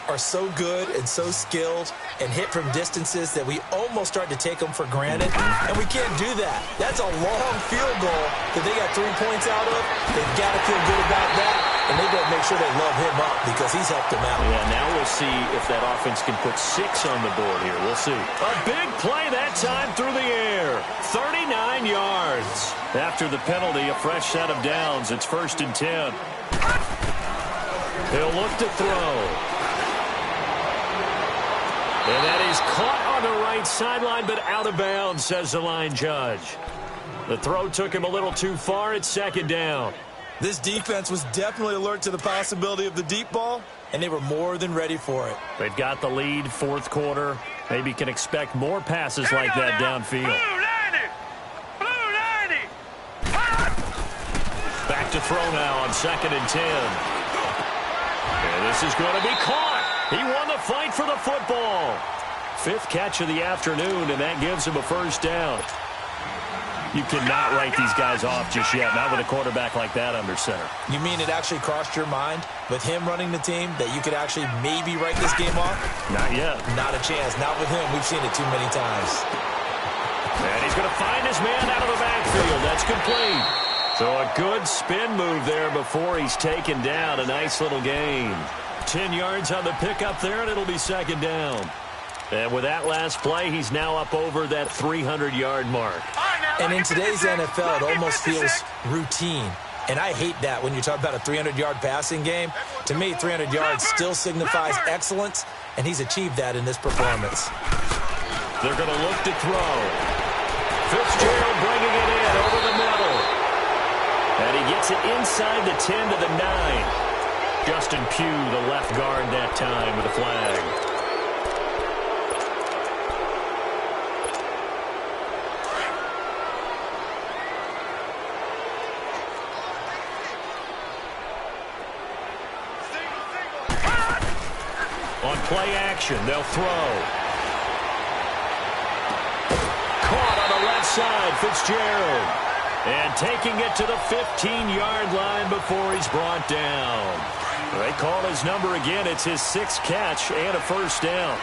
are so good and so skilled and hit from distances that we almost start to take them for granted, and we can't do that. That's a long field goal that they got 3 points out of. They've got to feel good about that, and they've got to make sure they love him up because he's helped them out. Yeah, now we'll see if that offense can put 6 on the board here. We'll see. A big play that time through the air. 39 yards. After the penalty, a fresh set of downs. It's 1st and 10. He'll look to throw. And that is caught on the right sideline, but out of bounds, says the line judge. The throw took him a little too far. It's 2nd down. This defense was definitely alert to the possibility of the deep ball, and they were more than ready for it. They've got the lead, 4th quarter. Maybe can expect more passes like that downfield. Blue 90. Back to throw now on 2nd and 10. And this is going to be caught. He won the fight for the football. 5th catch of the afternoon, and that gives him a first down. You cannot write these guys off just yet, not with a quarterback like that under center. You mean it actually crossed your mind with him running the team that you could actually maybe write this game off? Not yet. Not a chance. Not with him. We've seen it too many times. And he's going to find his man out of the backfield. That's complete. So a good spin move there before he's taken down. A nice little gain. 10 yards on the pickup there, and it'll be 2nd down. And with that last play, he's now up over that 300-yard mark. And in today's NFL, it almost feels routine. And I hate that when you talk about a 300-yard passing game. To me, 300 yards still signifies excellence, and he's achieved that in this performance. They're going to look to throw. Fitzgerald bringing it in over the middle. And he gets it inside the 10 to the 9. Justin Pugh, the left guard that time with a flag. On play action, they'll throw. Caught on the left side, Fitzgerald. And taking it to the 15-yard line before he's brought down. They call his number again. It's his 6th catch and a first down.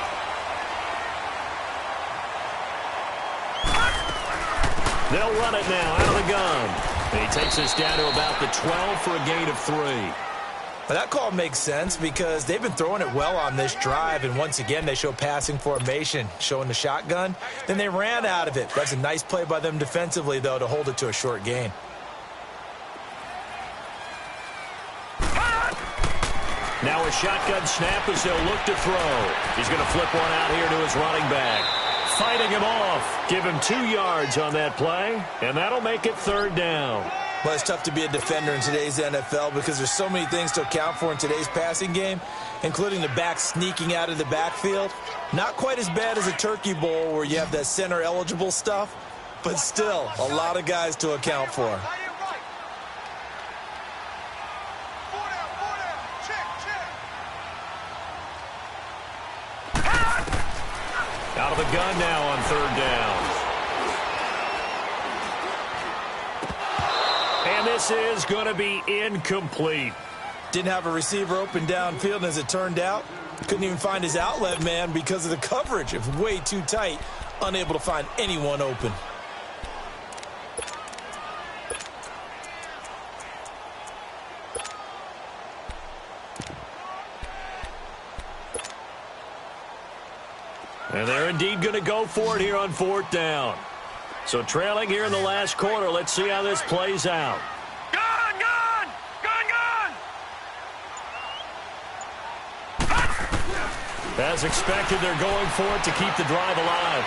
They'll run it now out of the gun. And he takes us down to about the 12 for a gain of 3. Well, that call makes sense because they've been throwing it well on this drive, and once again, they show passing formation, showing the shotgun. Then they ran out of it. That's a nice play by them defensively, though, to hold it to a short gain. Now a shotgun snap as they'll look to throw. He's going to flip one out here to his running back. Fighting him off. Give him 2 yards on that play, and that'll make it 3rd down. Well, it's tough to be a defender in today's NFL because there's so many things to account for in today's passing game, including the back sneaking out of the backfield. Not quite as bad as a turkey bowl where you have that center-eligible stuff, but still a lot of guys to account for. Out of the gun now on 3rd down. And this is going to be incomplete. Didn't have a receiver open downfield, and as it turned out, couldn't even find his outlet man because of the coverage. It was way too tight, unable to find anyone open. And they're indeed going to go for it here on 4th down. So trailing here in the last quarter. Let's see how this plays out. Gun, gun! Gun, gun! As expected, they're going for it to keep the drive alive.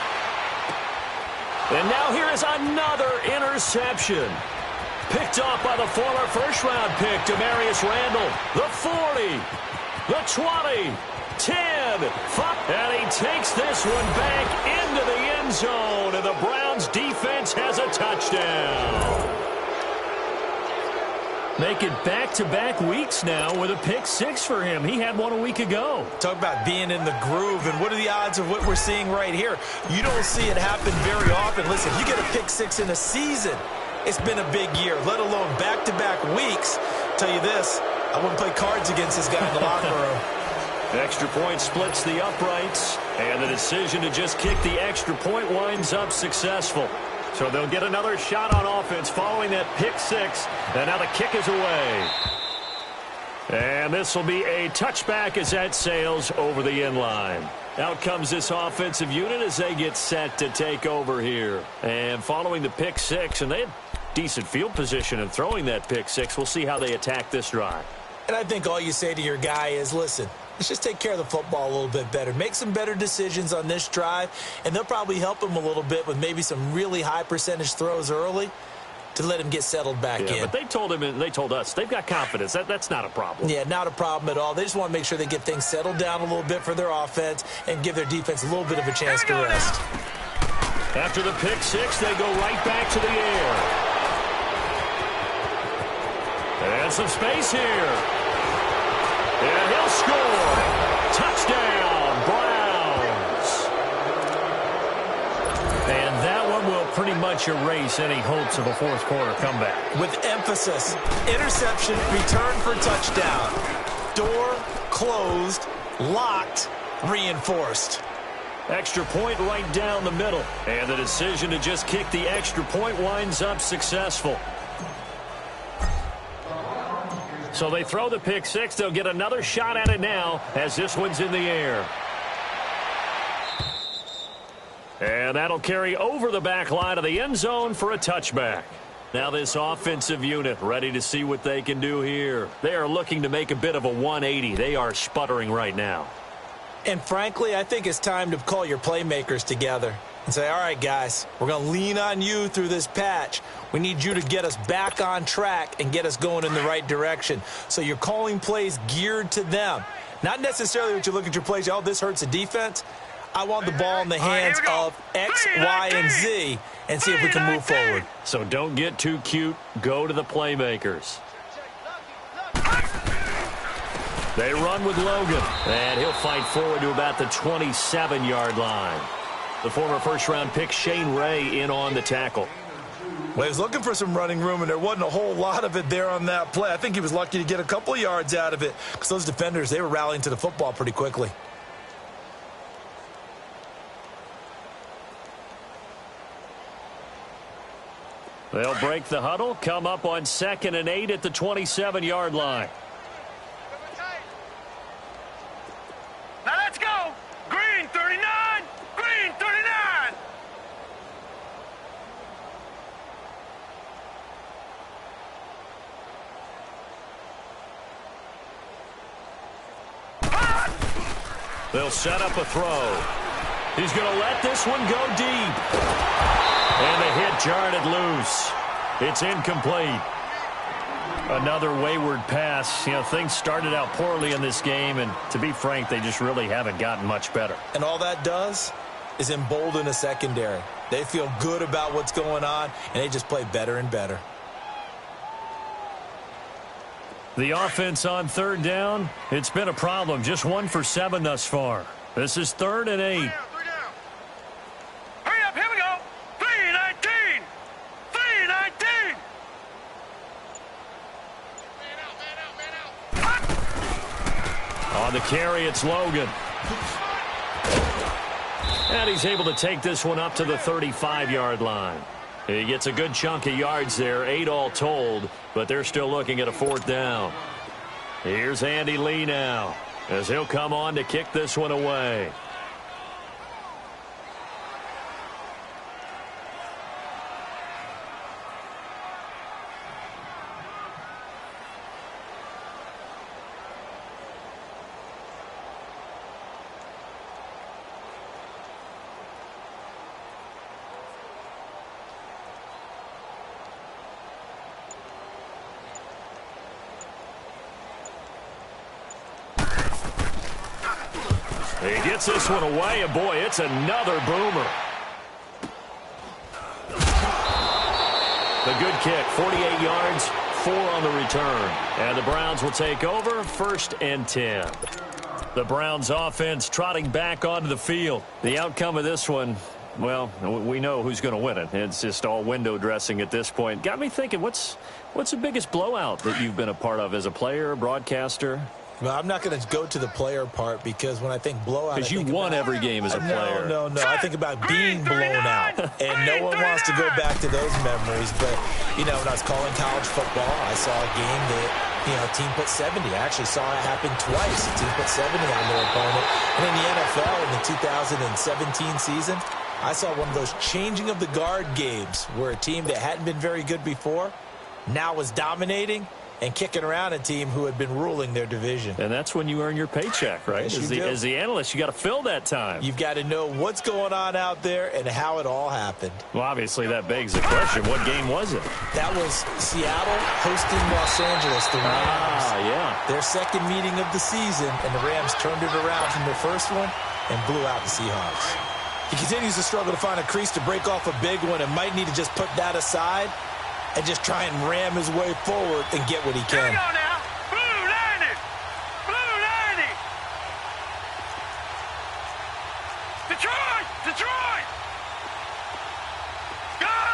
And now here is another interception. Picked off by the former first-round pick, Demarius Randall. The 40, the 20, 10, 5, and he takes this one back into the end zone, and the Browns defense has a touchdown. Make it back-to-back weeks now with a pick 6 for him. He had one a week ago. Talk about being in the groove, and what are the odds of what we're seeing right here? You don't see it happen very often. Listen, you get a pick 6 in a season, it's been a big year, let alone back-to-back weeks. Tell you this, I wouldn't play cards against this guy in the locker room. Extra point splits the uprights, and the decision to just kick the extra point winds up successful. So they'll get another shot on offense following that pick 6, and now the kick is away. And this will be a touchback as that sails over the end line. Out comes this offensive unit as they get set to take over here. And following the pick 6, and they had decent field position in throwing that pick 6. We'll see how they attack this drive. And I think all you say to your guy is, listen, let's just take care of the football a little bit better. Make some better decisions on this drive, and they'll probably help him a little bit with maybe some really high percentage throws early to let him get settled back in. But they told him and they told us they've got confidence. That's not a problem. Yeah, not a problem at all. They just want to make sure they get things settled down a little bit for their offense and give their defense a little bit of a chance to rest. After the pick 6, they go right back to the air. And some space here. And he'll score. Touchdown, Browns. And that one will pretty much erase any hopes of a fourth quarter comeback. With emphasis, interception, return for touchdown. Door closed, locked, reinforced. Extra point right down the middle. And the decision to just kick the extra point winds up successful. So they throw the pick 6. They'll get another shot at it now as this one's in the air. And that'll carry over the back line of the end zone for a touchback. Now this offensive unit ready to see what they can do here. They are looking to make a bit of a 180. They are sputtering right now. And frankly, I think it's time to call your playmakers together and say, all right, guys, we're going to lean on you through this patch. We need you to get us back on track and get us going in the right direction. So you're calling plays geared to them. Not necessarily what you look at your plays, oh, this hurts the defense. I want the ball in the hands of X, Y, and Z and see if we can move forward. So don't get too cute. Go to the playmakers. They run with Logan, and he'll fight forward to about the 27-yard line. The former first-round pick Shane Ray in on the tackle. Well, he was looking for some running room, and there wasn't a whole lot of it there on that play. I think he was lucky to get a couple of yards out of it because those defenders, they were rallying to the football pretty quickly. They'll break the huddle, come up on 2nd and 8 at the 27-yard line. They'll set up a throw. He's going to let this one go deep. And the hit jarred it loose. It's incomplete. Another wayward pass. You know, things started out poorly in this game, and to be frank, they just really haven't gotten much better. And all that does is embolden a secondary. They feel good about what's going on, and they just play better and better. The offense on third down, it's been a problem. Just 1 for 7 thus far. This is 3rd and 8. Hurry up, here we go. 3-19. 3-19. On the carry, it's Logan. And he's able to take this one up to the 35-yard line. He gets a good chunk of yards there, 8 all told, but they're still looking at a 4th down. Here's Andy Lee now, as he'll come on to kick this one away. He gets this one away, and boy, it's another boomer. The good kick, 48 yards, 4 on the return. And the Browns will take over, 1st and 10. The Browns offense trotting back onto the field. The outcome of this one, well, we know who's going to win it. It's just all window dressing at this point. Got me thinking, what's the biggest blowout that you've been a part of as a player, broadcaster? Well, I'm not going to go to the player part because when I think blowout, because you won every game as a player. No. I think about being blown out, and no one wants to go back to those memories. But, you know, when I was calling college football, I saw a game that, you know, a team put 70. I actually saw it happen twice. A team put 70 on their opponent. And in the NFL, in the 2017 season, I saw one of those changing of the guard games where a team that hadn't been very good before now was dominating and kicking around a team who had been ruling their division. And that's when you earn your paycheck, right? Yes, as the analyst, you got to fill that time. You've got to know what's going on out there and how it all happened. Well, obviously, that begs the question, what game was it? That was Seattle hosting Los Angeles, the Rams. Yeah. Their second meeting of the season, and the Rams turned it around from their first one and blew out the Seahawks. He continues to struggle to find a crease to break off a big one and might need to just put that aside and just try and ram his way forward and get what he can. Here we go now. Blue 90. Blue 90. Detroit. Gun.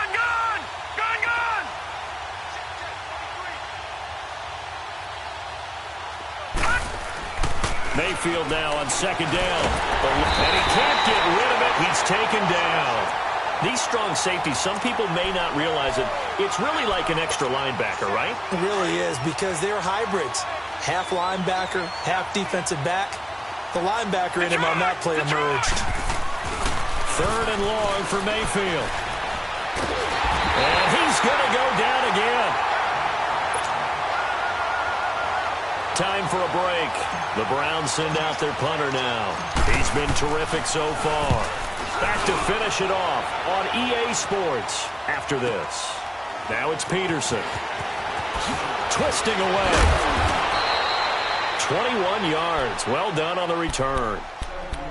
Mayfield now on 2nd down. And he can't get rid of it. He's taken down. These strong safeties, some people may not realize it. It's really like an extra linebacker, right? It really is, because they're hybrids. Half linebacker, half defensive back. The linebacker in him on that play emerged. 3rd and long for Mayfield. And he's going to go down again. Time for a break. The Browns send out their punter now. He's been terrific so far. Back to finish it off on EA Sports after this. Now it's Peterson. Twisting away. 21 yards. Well done on the return.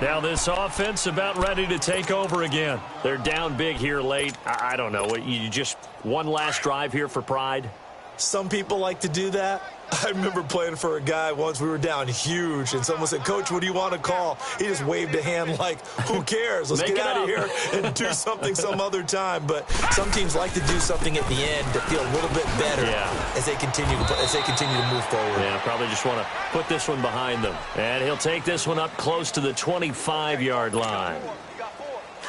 Now this offense about ready to take over again. They're down big here late. I don't know. You just one last drive here for pride? Some people like to do that. I remember playing for a guy once. We were down huge, and someone said, "Coach, what do you want to call?" He just waved a hand like, who cares? Let's get out of here and do something some other time. But some teams like to do something at the end to feel a little bit better as they continue to move forward. Yeah, probably just want to put this one behind them. And he'll take this one up close to the 25-yard line.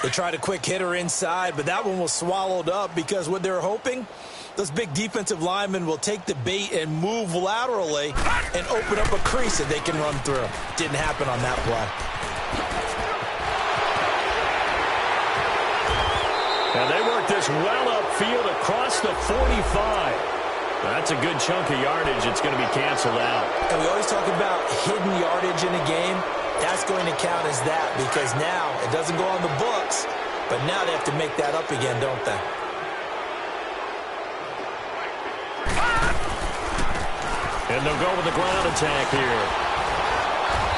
They tried a quick hitter inside, but that one was swallowed up because what they're hoping, those big defensive linemen will take the bait and move laterally and open up a crease that they can run through. Didn't happen on that play. And they work this well upfield across the 45. That's a good chunk of yardage. It's going to be canceled out. And we always talk about hidden yardage in a game. That's going to count as that because now it doesn't go on the books, but now they have to make that up again, don't they? And they'll go with the ground attack here.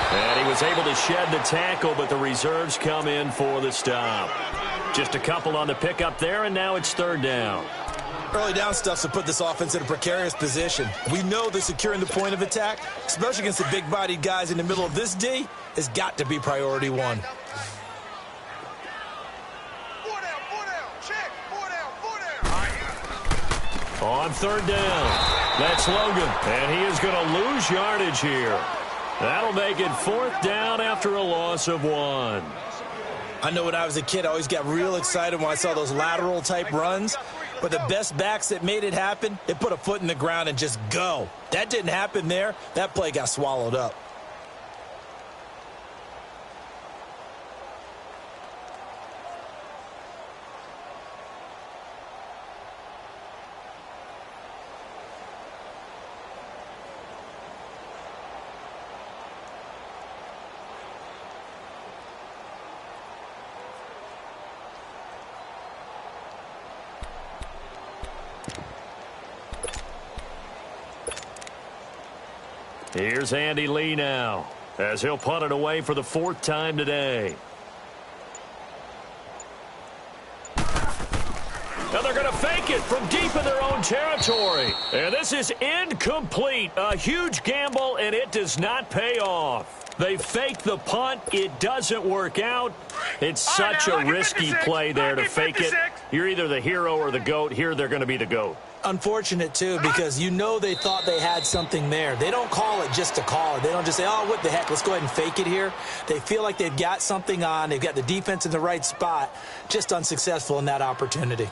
And he was able to shed the tackle, but the reserves come in for the stop. Just a couple on the pickup there, and now it's third down. Early down stuff to put this offense in a precarious position. We know that securing the point of attack, especially against the big-bodied guys in the middle of this D, has got to be priority one. On third down, that's Logan, and he is going to lose yardage here. That'll make it fourth down after a loss of 1. I know when I was a kid, I always got real excited when I saw those lateral-type runs. But the best backs that made it happen, they put a foot in the ground and just go. That didn't happen there. That play got swallowed up. Here's Andy Lee now, as he'll punt it away for the 4th time today. And they're going to fake it from deep in their own territory. And this is incomplete. A huge gamble, and it does not pay off. They fake the punt. It doesn't work out. It's such a risky play there to fake it. You're either the hero or the GOAT. Here they're going to be the GOAT. Unfortunate, too, because you know they thought they had something there. They don't call it just to call it. They don't just say, oh, what the heck, let's go ahead and fake it here. They feel like they've got something on. They've got the defense in the right spot. Just unsuccessful in that opportunity.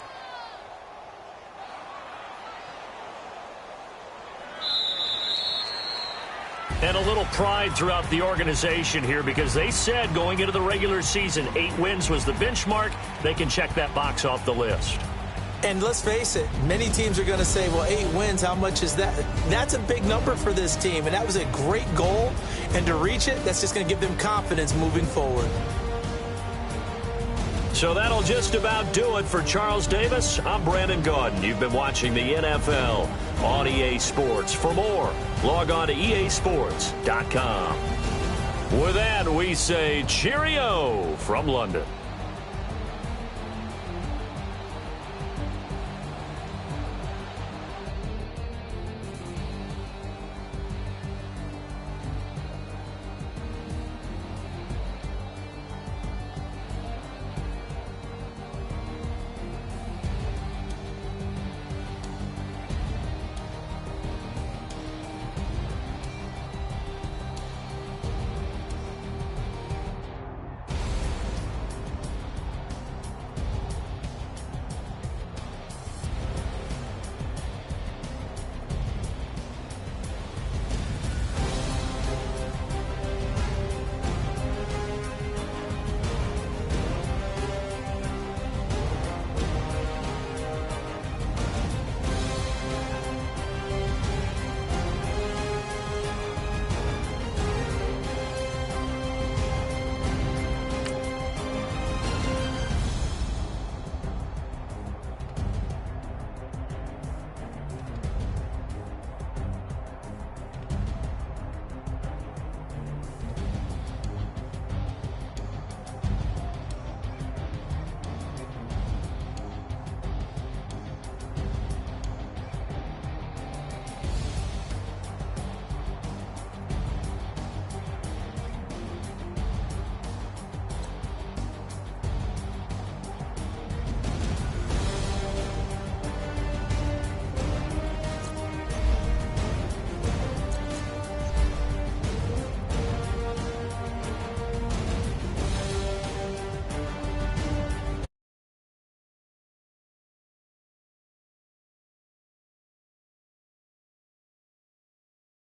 And a little pride throughout the organization here because they said going into the regular season, 8 wins was the benchmark. They can check that box off the list. And let's face it, many teams are going to say, well, 8 wins, how much is that? That's a big number for this team, and that was a great goal. And to reach it, that's just going to give them confidence moving forward. So that'll just about do it for Charles Davis. I'm Brandon Gaudin. You've been watching the NFL on EA Sports. For more, log on to easports.com. With that, we say cheerio from London.